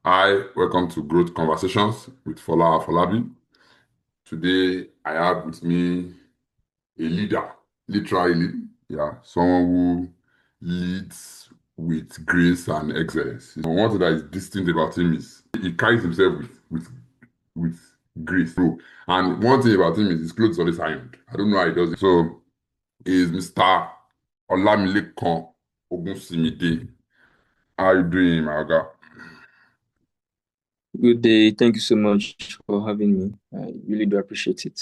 Hi, welcome to Growth Conversations with Fola Afolabi. Today, I have with me a leader, literally, someone who leads with grace and excellence. One thing that is distinct about him is he carries himself with grace. So, and one thing about him is his clothes always ironed. I don't know how he does it. So, is Mr. Olamilekan Ogunsimide. How are you doing, my guy? Good day. Thank you so much for having me. I really do appreciate it.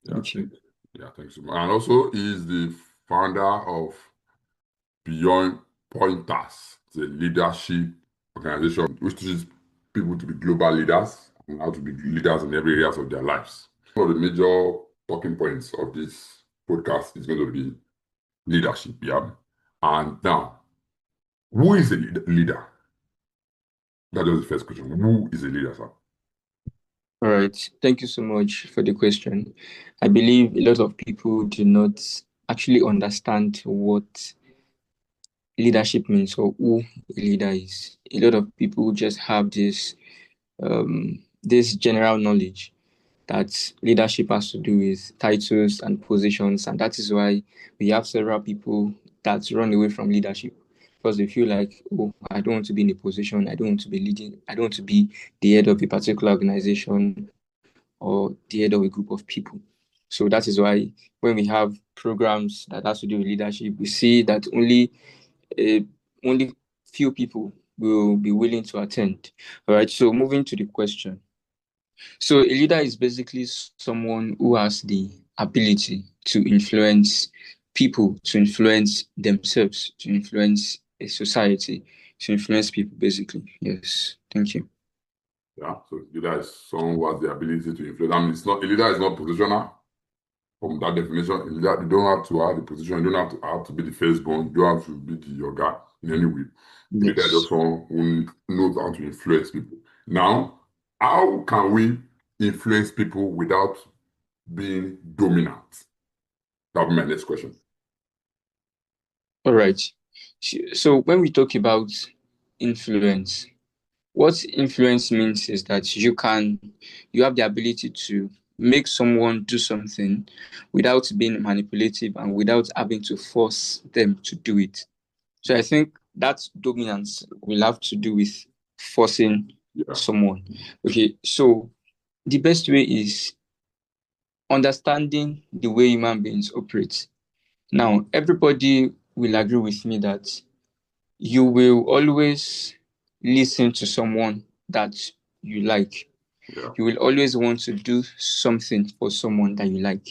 Yeah, Thank you. thanks so much. And also, he's the founder of Beyond Pointers, the leadership organization which teaches people to be global leaders and how to be leaders in every areas of their lives. One of the major talking points of this podcast is going to be leadership. Yeah. And now, who is a leader? That was the first question. Who is a leader, sir? All right. Thank you so much for the question. I believe a lot of people do not actually understand what leadership means or who a leader is. A lot of people just have this general knowledge that leadership has to do with titles and positions, and that is why we have several people that run away from leadership because they feel like, oh, I don't want to be in a position, I don't want to be leading, I don't want to be the head of a particular organization or the head of a group of people. So that is why when we have programs that has to do with leadership, we see that uh, only few people will be willing to attend. All right. So moving to the question. So a leader is basically someone who has the ability to influence people, to influence themselves, to influence a society, to influence people, basically. Yes. Thank you. Yeah. So leader is someone who has the ability to influence. I mean, it's not a leader is not positional. From that definition, a leader, you don't have to have the position, you don't have to be the firstborn, you don't have to be the yoga in any way. Leader is just Yes. someone who knows how to influence people. Now, how can we influence people without being dominant? That'll be my next question. All right. So when we talk about influence, what influence means is that you have the ability to make someone do something without being manipulative and without having to force them to do it. So I think that dominance will have to do with forcing Yeah. someone. Okay, so the best way is understanding the way human beings operate. Now, everybody will agree with me that you will always listen to someone that you like. Yeah. You will always want to do something for someone that you like.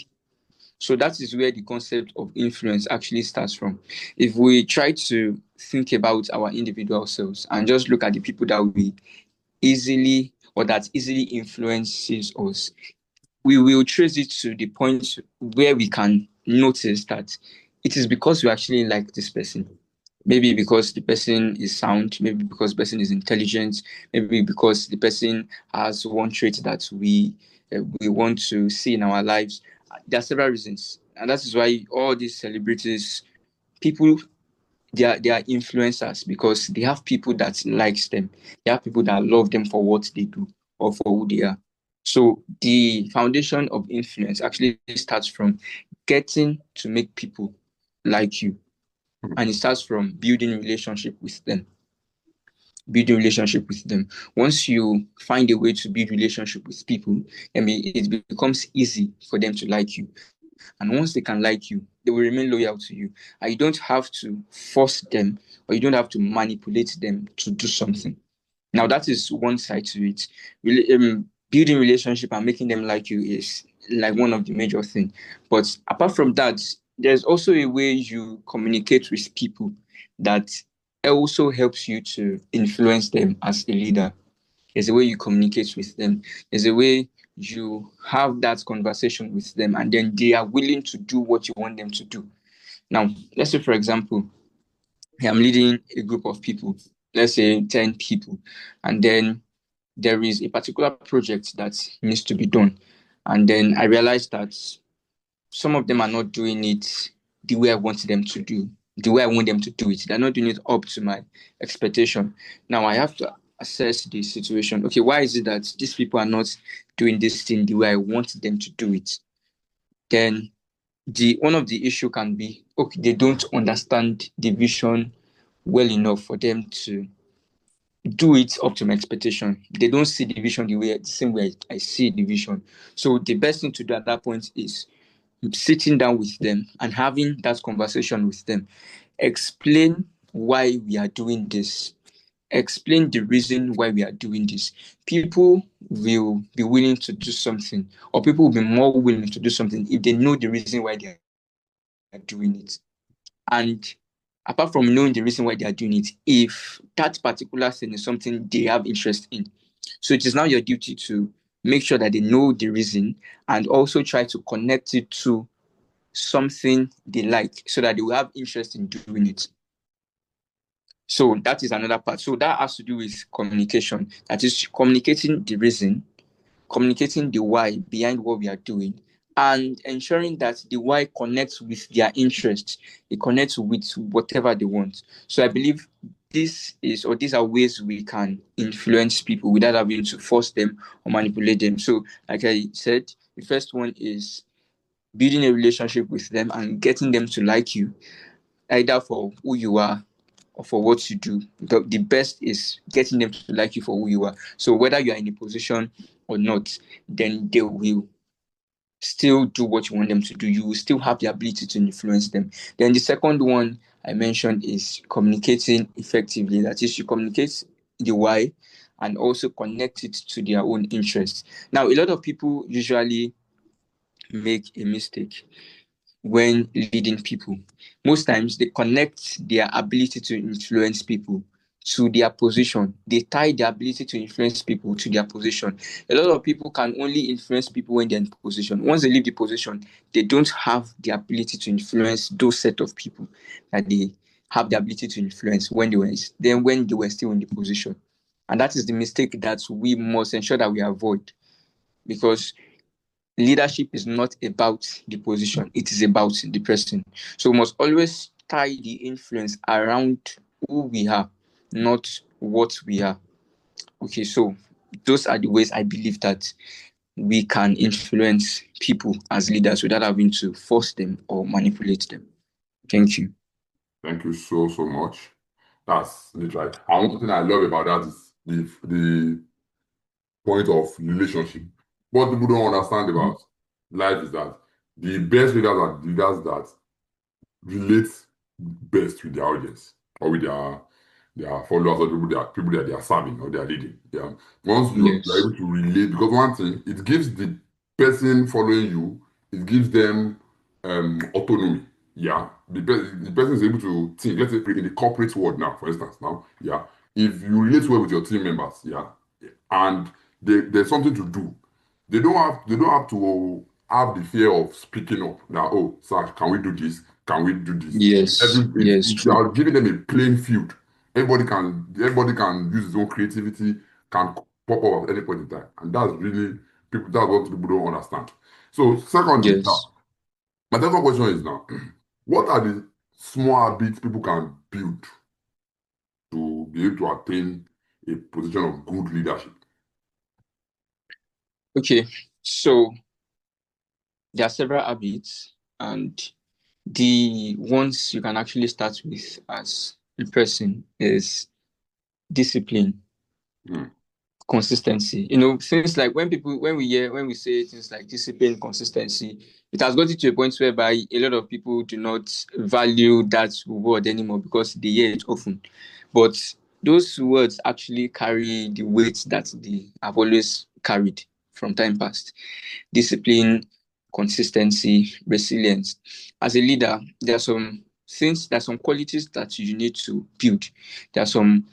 So that is where the concept of influence actually starts from. If we try to think about our individual selves and just look at the people that we easily or that easily influences us, we will trace it to the point where we can notice that it is because we actually like this person. Maybe because the person is sound, maybe because the person is intelligent, maybe because the person has one trait that we want to see in our lives. There are several reasons, and that is why all these celebrities, people, they are influencers because they have people that likes them. They have people that love them for what they do or for who they are. So the foundation of influence actually starts from getting to make people like you, and it starts from building relationship with them. Building relationship with them. Once you find a way to build relationship with people, it becomes easy for them to like you. And once they can like you, they will remain loyal to you. And you don't have to force them or you don't have to manipulate them to do something. Now, that is one side to it. Really, building relationship and making them like you is like one of the major things. But apart from that, there's also a way you communicate with people that also helps you to influence them as a leader. There's a way you communicate with them. There's a way you have that conversation with them, and then they are willing to do what you want them to do. Now, let's say, for example, I'm leading a group of people, let's say 10 people, and then there is a particular project that needs to be done. And then I realize that some of them are not doing it the way I want them to do, the way I want them to do it. They're not doing it up to my expectation. Now assess the situation. Okay, why is it that these people are not doing this thing the way I want them to do it? Then the one of the issue can be, okay, they don't understand the vision well enough for them to do it up to my expectation. They don't see the vision the same way I see the vision. So the best thing to do at that point is sitting down with them and having that conversation with them. Explain why we are doing this. Explain the reason why we are doing this. People will be willing to do something, or people will be more willing to do something if they know the reason why they are doing it. And apart from knowing the reason why they are doing it, if that particular thing is something they have interest in, so it is now your duty to make sure that they know the reason and also try to connect it to something they like so that they will have interest in doing it. So that is another part. So that has to do with communication. That is communicating the reason, communicating the why behind what we are doing, and ensuring that the why connects with their interests. It connects with whatever they want. So I believe these are ways we can influence people without having to force them or manipulate them. So, like I said, the first one is building a relationship with them and getting them to like you, either for who you are or for what you do. The best is getting them to like you for who you are. So whether you are in a position or not, then they will still do what you want them to do. You will still have the ability to influence them. Then the second one I mentioned is communicating effectively. That is, you communicate the why and also connect it to their own interests. Now, a lot of people usually make a mistake when leading people. Most times they connect their ability to influence people to their position. They tie their ability to influence people to their position. A lot of people can only influence people when they're in position. Once they leave the position, they don't have the ability to influence those set of people that they have the ability to influence when they were still in the position. And that is the mistake that we must ensure that we avoid, because leadership is not about the position, it is about the person. So we must always tie the influence around who we are, not what we are. Okay, so those are the ways I believe that we can influence people as leaders without having to force them or manipulate them. Thank you. Thank you so, so much. That's literally. And one thing I love about that is the point of relationship. What people don't understand about life is that the best leaders are leaders that relate best with their audience or with their followers or people that they are serving or they are leading. Yeah. Once you're Yes. able to relate, because one thing, it gives the person following you, it gives them autonomy. Yeah. The person is able to think, let's say in the corporate world now, for instance, now, yeah. If you relate well with your team members, yeah, and there's something to do, they don't have to have the fear of speaking up. Now, oh, sir, can we do this? Can we do this? Yes. Yes. If you True. are giving them a playing field, everybody can use his own creativity, can pop up at any point in time. And that's what people don't understand. So secondly, Yes. now, my second question is now, what are the small habits people can build to be able to attain a position of good leadership? Okay. So there are several habits, and the ones you can actually start with as a person is discipline, Hmm. consistency. Things like when we say things like discipline, consistency, it has gotten to a point whereby a lot of people do not value that word anymore because they hear it often. But those words actually carry the weight that they have always carried from time past. Discipline, consistency, resilience. As a leader, there are some qualities that you need to build. There are some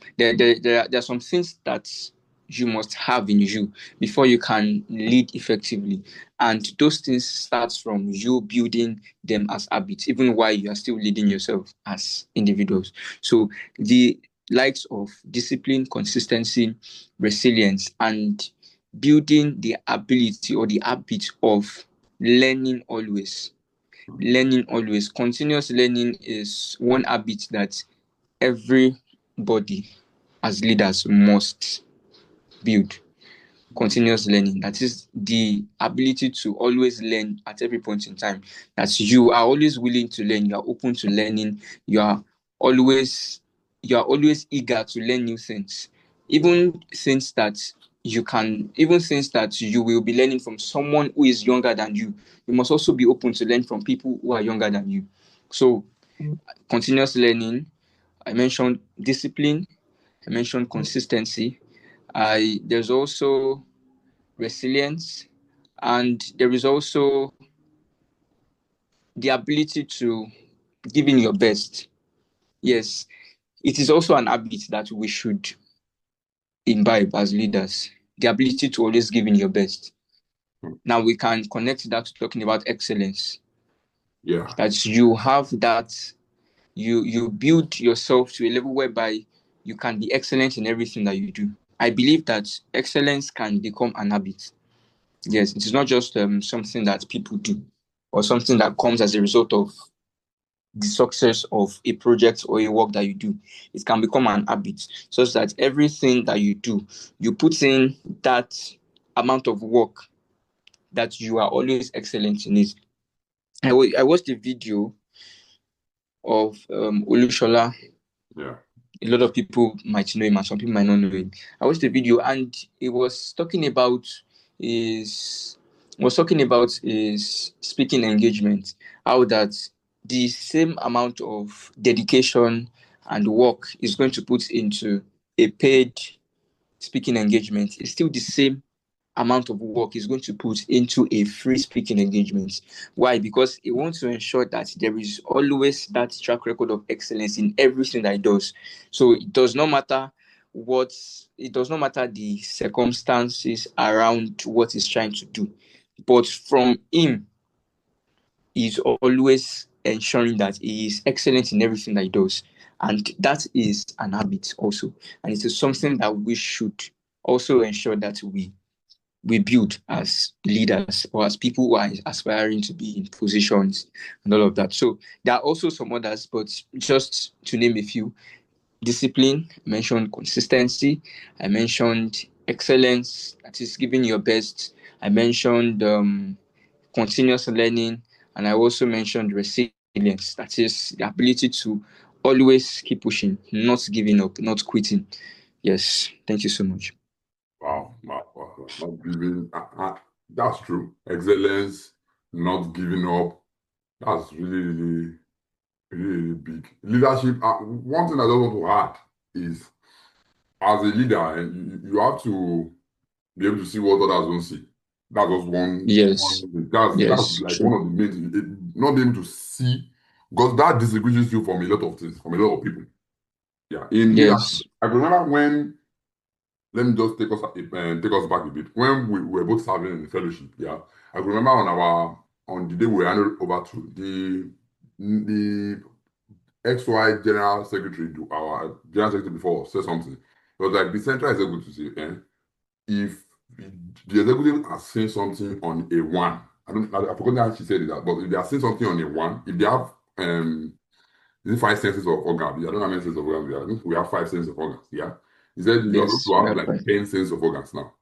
things that you must have in you before you can lead effectively. And those things start from you building them as habits, even while you are still leading yourself as individuals. So the likes of discipline, consistency, resilience, and building the ability or the habit of learning always. Learning always. Continuous learning is one habit that everybody, as leaders must build: continuous learning. That is the ability to always learn at every point in time. That you are always willing to learn, you are open to learning, you are always eager to learn new things. Even things that you will be learning from someone who is younger than you. You must also be open to learn from people who are younger than you. So continuous learning. I mentioned discipline, I mentioned consistency. There's also resilience, and there is also the ability to give in your best. Yes, it is also an habit that we should imbibe as leaders, the ability to always give in your best. Now we can connect that to talking about excellence. Yeah. That you have that, you build yourself to a level whereby you can be excellent in everything that you do. I believe that excellence can become an habit. Yes, it is not just something that people do or something that comes as a result of the success of a project or a work that you do. It can become an habit, such that everything that you do, you put in that amount of work that you are always excellent in it. I watched a video of Olushola. Yeah. A lot of people might know him and some people might not know him. I watched the video and it was talking about his speaking engagement. How that the same amount of dedication and work is going to put into a paid speaking engagement is still the same amount of work is going to put into a free speaking engagement. Why? Because he wants to ensure that there is always that track record of excellence in everything that he does. So it does not matter the circumstances around what he's trying to do. But from him, he's always ensuring that he is excellent in everything that he does. And that is an habit also. And it is something that we should also ensure that we build as leaders or as people who are aspiring to be in positions and all of that. So there are also some others, but just to name a few: discipline, I mentioned consistency, I mentioned excellence, that is giving your best, I mentioned continuous learning, and I also mentioned resilience, that is the ability to always keep pushing, not giving up, not quitting. Yes, thank you so much. Wow. Wow. Wow. Wow. Not giving. That's true. Excellence, not giving up. That's really, really, really, really big. Leadership. One thing I just want to add is, as a leader, you have to be able to see what others don't see. That's just Yes, that's yes, like one true. of the main things. Not being able to see, because that distinguishes you from a lot of things, from a lot of people. Yeah. In leadership, Yes, I can remember when, let me just take us back a bit. When we were both serving in the fellowship, yeah, I can remember on the day we were handed over to the XY General Secretary, our General Secretary before, said something. It was like the central executive to say, if the executive are saying something on a one, I forgot how she said it, but if they are saying something on a one, if they have is it five senses of organs? I don't know how many senses of organs we have. I think we have five senses of organs. Yeah. He said you are supposed yes, to we have have like five. 10 senses of organs now.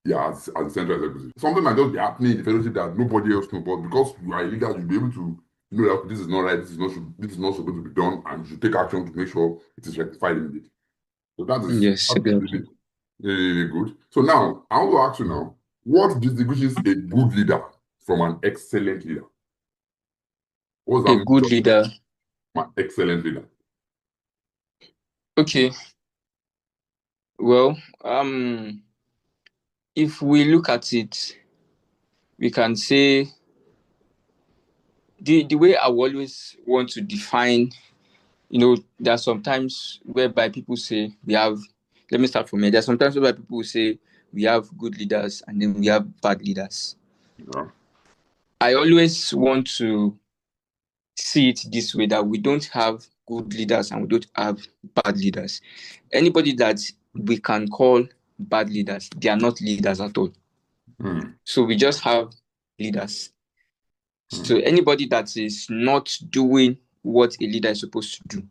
Yeah, as a central executive. Something might just be happening in the fellowship that nobody else knows, but because you are a leader, you'll be able to know that this is not right, this is not supposed to be done, and you should take action to make sure it is rectified immediately. So Yes, that's exactly. really, really, really good. So now I want to ask you now, what distinguishes a good leader from an excellent leader? What's A that good major leader. from an excellent leader? Okay, well, if we look at it, we can say the way I will always want to define, there are sometimes whereby people say we have, let me start from here. There are sometimes whereby people say we have good leaders and then we have bad leaders. Yeah. I always want to see it this way: that we don't have good leaders and we don't have bad leaders. Anybody that we can call bad leaders, they are not leaders at all. Hmm. So we just have leaders. Hmm. So anybody that is not doing what a leader is supposed to do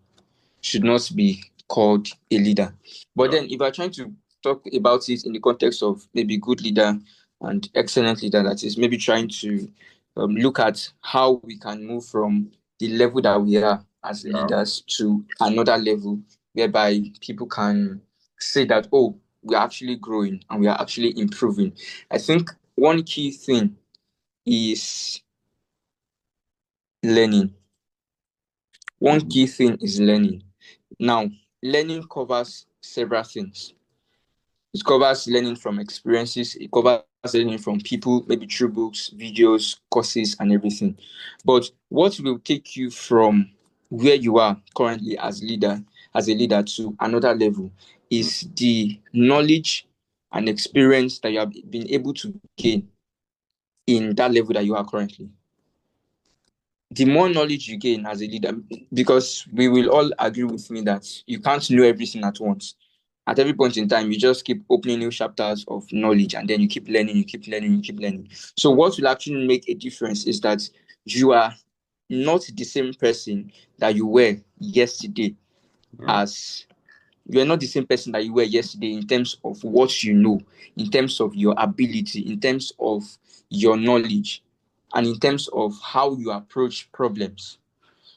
should not be called a leader. But Yeah. then if I'm trying to talk about it in the context of maybe good leader and excellent leader, that is maybe trying to look at how we can move from the level that we are as Yeah. leaders to another level whereby people can say that, oh, we are actually growing and we are actually improving. I think one key thing is learning. One Mhm. key thing is learning. Now, learning covers several things. It covers learning from experiences, it covers learning from people, maybe through books, videos, courses, and everything. But what will take you from where you are currently as a leader to another level is the knowledge and experience that you have been able to gain in that level that you are currently. The more knowledge you gain as a leader, because we will all agree with me that you can't know everything at once. At every point in time, you just keep opening new chapters of knowledge and then you keep learning, you keep learning, you keep learning. So, what will actually make a difference is that you are not the same person that you were yesterday, Yeah. as you are not the same person that you were yesterday in terms of what you know, in terms of your ability, in terms of your knowledge, and in terms of how you approach problems.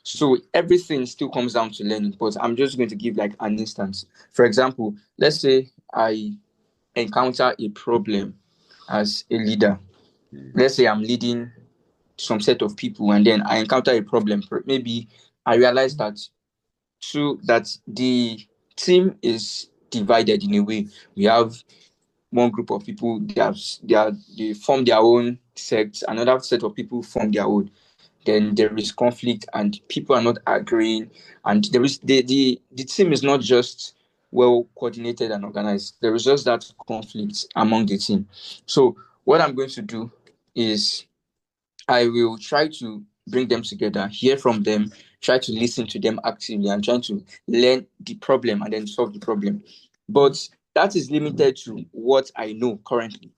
So everything still comes down to learning, but I'm just going to give like an instance. For example, let's say I encounter a problem as a leader. Mhm. Let's say I'm leading some set of people and then I encounter a problem. Maybe I realize that the team is divided in a way. We have one group of people, they form their own sects, another set of people form their own. Then there is conflict and people are not agreeing, and there is the team is not just well coordinated and organized. There is just that conflict among the team. So what I'm going to do is I will try to bring them together, hear from them, try to listen to them actively, and try to learn the problem and then solve the problem. But that is limited to what I know currently.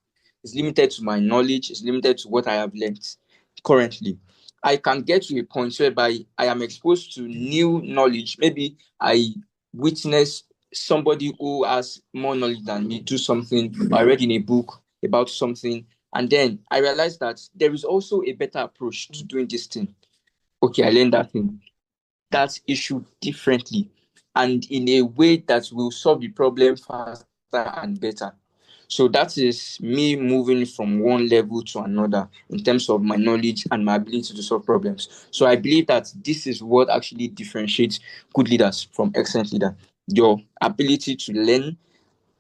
It's limited to my knowledge. It's limited to what I have learned currently. I can get to a point whereby I am exposed to new knowledge. Maybe I witness somebody who has more knowledge than me do something, or I read in a book about something, and then I realized that there is also a better approach to doing this thing. Okay, I learned that thing, that issue differently and in a way that will solve the problem faster and better. So that is me moving from one level to another in terms of my knowledge and my ability to solve problems. So I believe that this is what actually differentiates good leaders from excellent leaders. Your ability to learn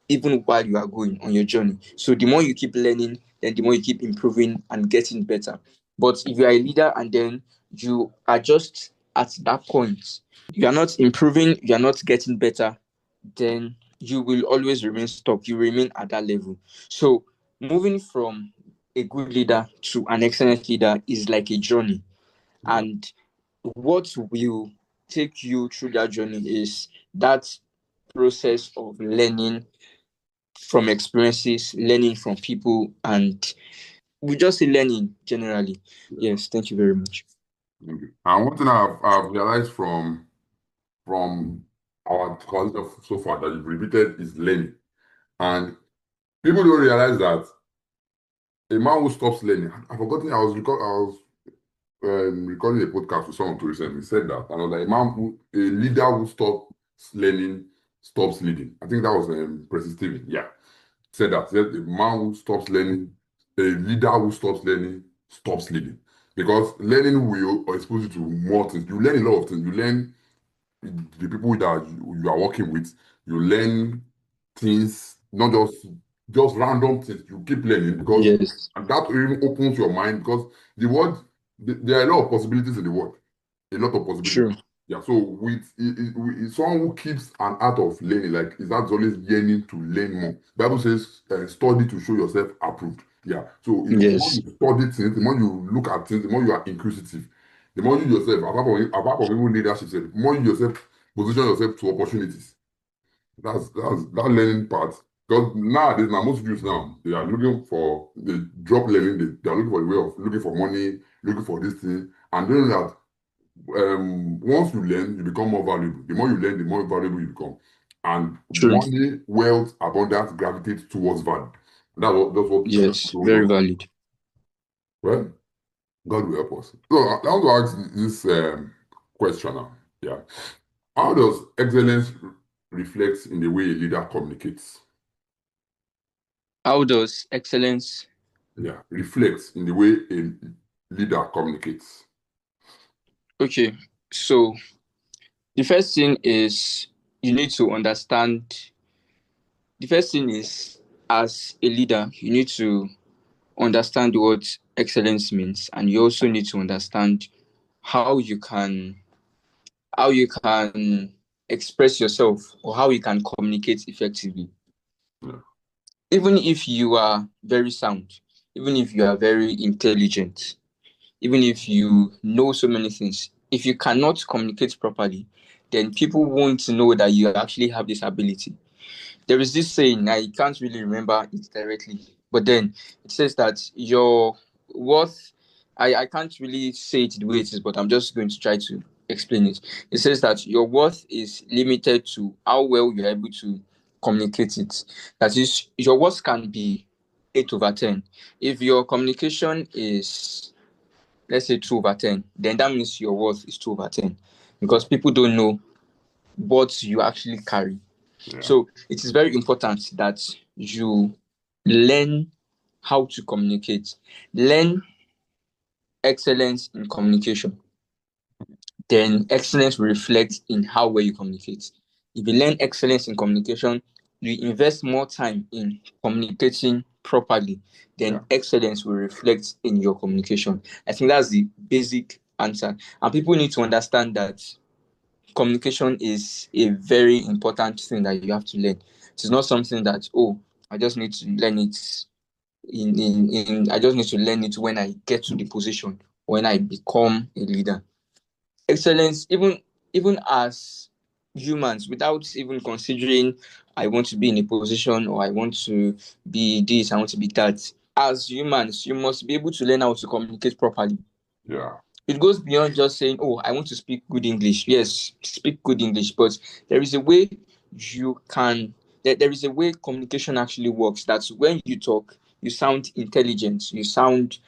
even while you are going on your journey. So the more you keep learning, then the more you keep improving and getting better. But if you are a leader and then you are just at that point, you are not improving, you are not getting better, then you will always remain stuck. You remain at that level. So moving from a good leader to an excellent leader is like a journey. Yeah. And what will take you through that journey is that process of learning from experiences, learning from people, and we just say learning generally. Yeah. Yes, thank you very much. Okay. And one thing I've realized from our conversation so far that you've repeated is learning. And people don't realize that a man who stops learning, I've forgotten, I was recording a podcast with someone who recently said that. And I was like, a leader who stops learning stops leading. I think that was President Stephen. Yeah. Said that. Said a man who stops learning, a leader who stops learning stops leading. Because learning will expose you to more things. You learn a lot of things. You learn the people that you are working with, you learn things, not just random things. You keep learning because Yes, and that even opens your mind because the world there are a lot of possibilities in the world, a lot of possibilities. true. Yeah, so with someone who keeps an art of learning, like is that always yearning to learn more. Bible says, study to show yourself approved. Yeah, so the more Yes, you study things, the more you look at things, the more you are inquisitive. The more you yourself, apart from even leadership, the more you yourself position yourself to opportunities. That's that learning part. Because nowadays, now most youths now they are looking for they drop learning. They are looking for a way of looking for money, looking for this thing, and doing that. once you learn, you become more valuable. The more you learn, the more valuable you become. And True. money, wealth, abundance gravitates towards value. That's what Yes, told very us. valid. Well, God will help us. So I want to ask this question now. Yeah. How does excellence reflect in the way a leader communicates? How does excellence? Yeah, reflects in the way a leader communicates. Okay, so the first thing is you need to understand. The first thing is, as a leader, you need to understand what excellence means, and you also need to understand how you can how you can express yourself or how you can communicate effectively. Yeah, Even if you are very sound, even if you are very intelligent, even if you know so many things, if you cannot communicate properly, then people won't know that you actually have this ability. There is this saying, I can't really remember it directly, but then it says that your worth, I can't really say it the way it is, but I'm just going to try to explain it. It says that your worth is limited to how well you're able to communicate it. That is, your worth can be 8 over 10. If your communication is, let's say, 2 over 10, then that means your worth is 2 over 10 because people don't know what you actually carry. yeah, So it is very important that you learn how to communicate, learn excellence in communication. Then excellence will reflect in how well you communicate. If you learn excellence in communication, you invest more time in communicating properly, yeah, then excellence will reflect in your communication. I think that's the basic answer. And people need to understand that communication is a very important thing that you have to learn. It's not something that, oh, I just need to learn it I just need to learn it when I get to the position, when I become a leader. Excellence, even as humans, without even considering I want to be in a position or I want to be this, I want to be that. As humans, you must be able to learn how to communicate properly. yeah, It goes beyond just saying, oh, I want to speak good English. Yes, speak good English, but there is a way you can, there is a way communication actually works. That's when you talk, you sound intelligent, you sound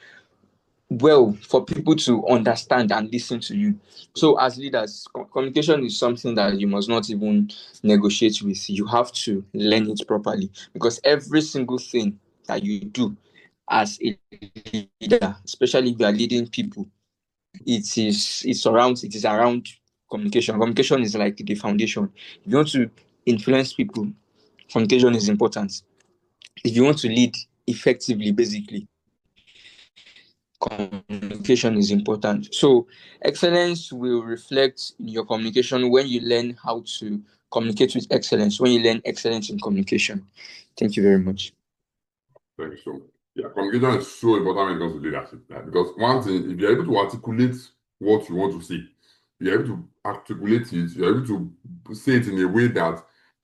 well for people to understand and listen to you. So, as leaders, communication is something that you must not even negotiate with. You have to learn it properly because every single thing that you do as a leader, especially if you are leading people, it is around communication. Communication is like the foundation. If you want to influence people, communication is important. If you want to lead effectively, basically, communication is important. So excellence will reflect in your communication when you learn how to communicate with excellence, when you learn excellence in communication. Thank you very much. thank you so much. Yeah, communication is so important when it comes to leadership. Yeah, because one thing, if you're able to articulate what you want to say, you're able to articulate it, you're able to say it in a way that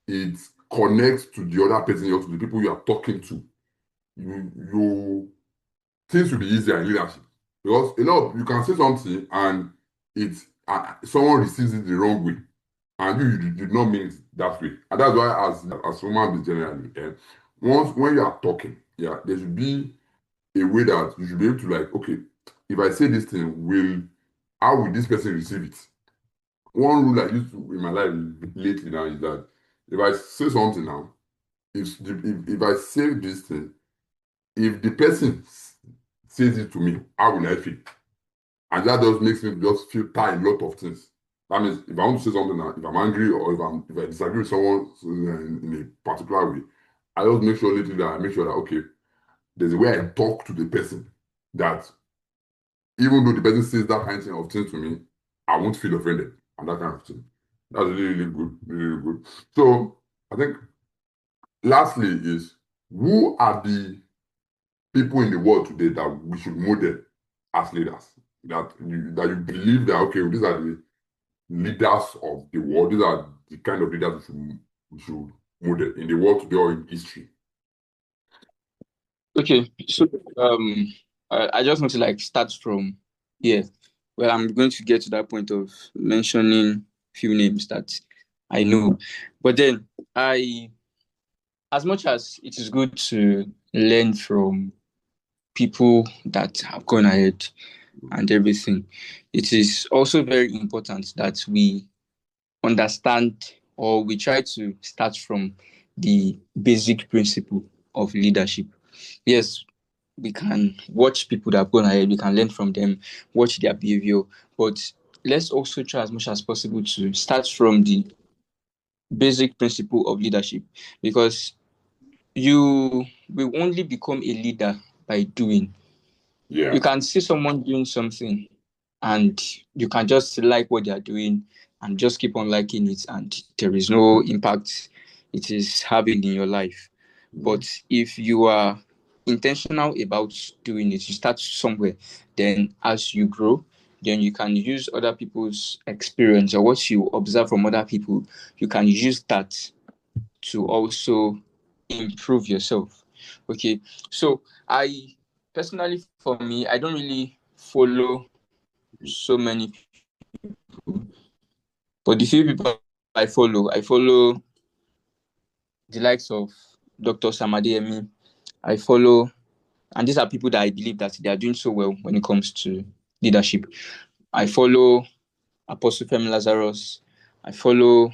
it connects to the other person or to the people you are talking to. You things will be easier in leadership because a lot of you can say something and it someone receives it the wrong way and you did not mean it that way, and that's why as human beings generally, once when you are talking, yeah, there should be a way that you should be able to like, okay, if I say this thing, will how will this person receive it? One rule I used to in my life lately now is that if I say something now, if I say this thing, if the person says it to me, how will I feel? And that just makes me just feel tired a lot of things. That means if I want to say something now, if I'm angry or if I disagree with someone in a particular way, I just make sure later that I make sure that okay, there's a way I talk to the person that even though the person says that kind of thing to me, I won't feel offended and that kind of thing. That's really, really good, really, really good. So I think lastly is who are the people in the world today that we should model as leaders? That you believe that okay, these are the leaders of the world. These are the kind of leaders we should model in the world today or in history. Okay, so I just want to like start from here. Well, I'm going to get to that point of mentioning few names that I know. But then as much as it is good to learn from people that have gone ahead and everything, it is also very important that we understand or we try to start from the basic principle of leadership. Yes, we can watch people that have gone ahead, we can learn from them, watch their behavior, but let's also try as much as possible to start from the basic principle of leadership, because you will only become a leader by doing. You Yeah. can see someone doing something and you can just like what they are doing and just keep on liking it, and there is no impact it is having in your life. Mm. But if you are intentional about doing it, you start somewhere, then as you grow, then you can use other people's experience or what you observe from other people, you can use that to also improve yourself. Okay, so I personally, for me, I don't really follow so many people, but the few people I follow the likes of Dr. Samadeyemi. I follow, and these are people that I believe that they are doing so well when it comes to leadership. I follow Apostle Femi Lazarus. I follow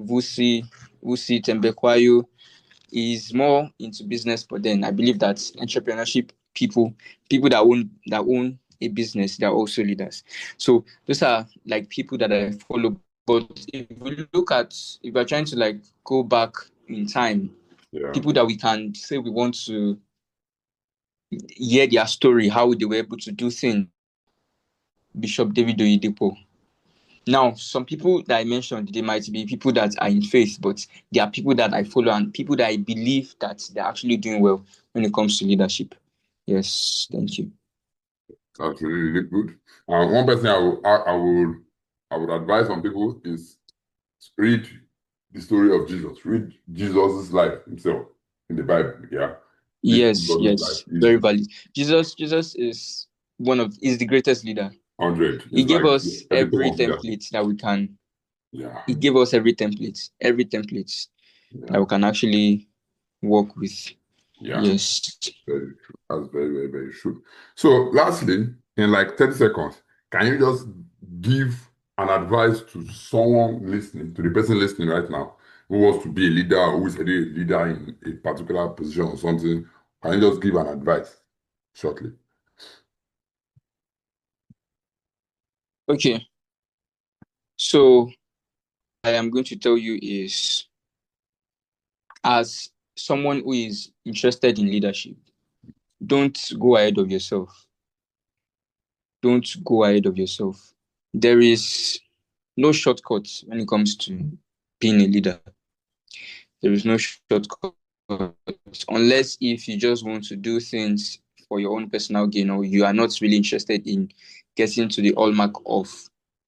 Vusi, Vusi Tembekwayo. Is more into business, but then I believe that entrepreneurship people that own a business, they're also leaders. So those are like people that I follow. But if we look at, if we're trying to like go back in time, Yeah. people that we can say we want to hear their story, how they were able to do things. Bishop David Oyedepo. Now, some people that I mentioned, they might be people that are in faith, but they are people that I follow and people that I believe that they're actually doing well when it comes to leadership. Yes, thank you. That's really, really good. One person I would advise on people is read the story of Jesus. Read Jesus' life himself in the Bible. Yeah. Read Yes, Jesus' life. yes, He's very valid. Jesus is the greatest leader. 100. He He's gave like the us epitome every of leadership. template that we can. Yeah. He gave us every template that Yeah. we can actually work with. Yeah. Yes. Very true. That's very, very, very true. So, lastly, in like 30 seconds, can you just give an advice to someone listening, to the person listening right now, who wants to be a leader or who is already a leader in a particular position or something? Can you just give an advice shortly? Okay. So I am going to tell you is, as someone who is interested in leadership, don't go ahead of yourself. Don't go ahead of yourself. There is no shortcut when it comes to being a leader. There is no shortcut unless if you just want to do things for your own personal gain, or you are not really interested in getting to the hallmark of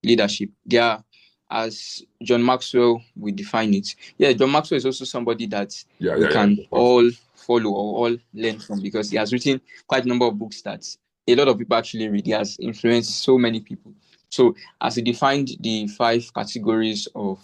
leadership. There, as John Maxwell would define it. Yeah, John Maxwell is also somebody that Yeah, we yeah, yeah. can all follow or all learn from, because he has written quite a number of books that a lot of people actually read. He has influenced so many people. So, as he defined the five categories of,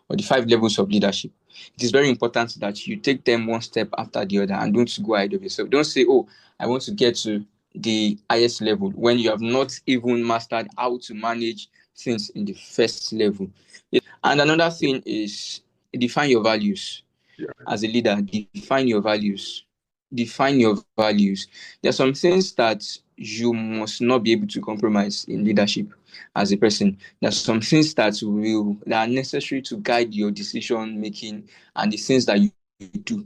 or the five levels of leadership, it is very important that you take them one step after the other and don't go ahead of yourself. Don't say, oh, I want to get to the highest level when you have not even mastered how to manage things in the first level. Yeah. And another thing is, define your values. Yeah. As a leader, define your values. Define your values. There are some things that you must not be able to compromise in leadership as a person. There are some things that are necessary to guide your decision making and the things that you do.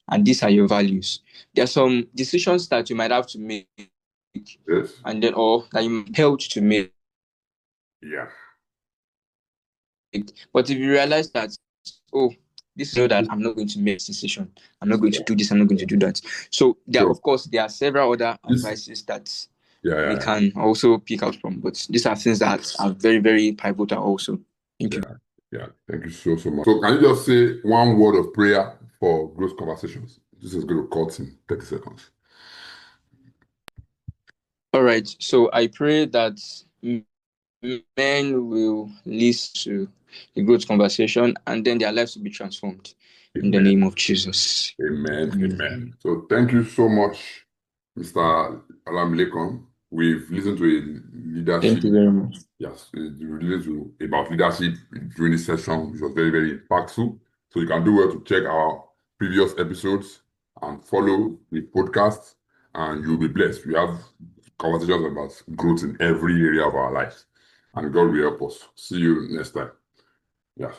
And these are your values. There are some decisions that you might have to make, Yes. and then, or that you might be held to make. Yeah. But if you realize that, oh, this is that I'm not going to make this decision, I'm not going to do this, I'm not going to do that. So there, So of course, there are several other this, advices that yeah, we yeah, can also pick out from, but these are things that are very, very pivotal also. Thank yeah, you. yeah. Thank you so, so much. So can you just say one word of prayer for growth conversations? This is going to cut in 30 seconds. All right. So I pray that men will listen to the growth conversation, and then their lives will be transformed in the Amen. name of Jesus. Amen. Amen. Amen. So thank you so much, Mr. Olamilekan. We've listened to a Thank leadership, you very much. yes, we listened to about leadership during this session, which was very, very impactful. So you can do well to check our previous episodes and follow the podcast, and you'll be blessed. We have conversations about growth in every area of our lives, and God will help us. See you next time. Yeah.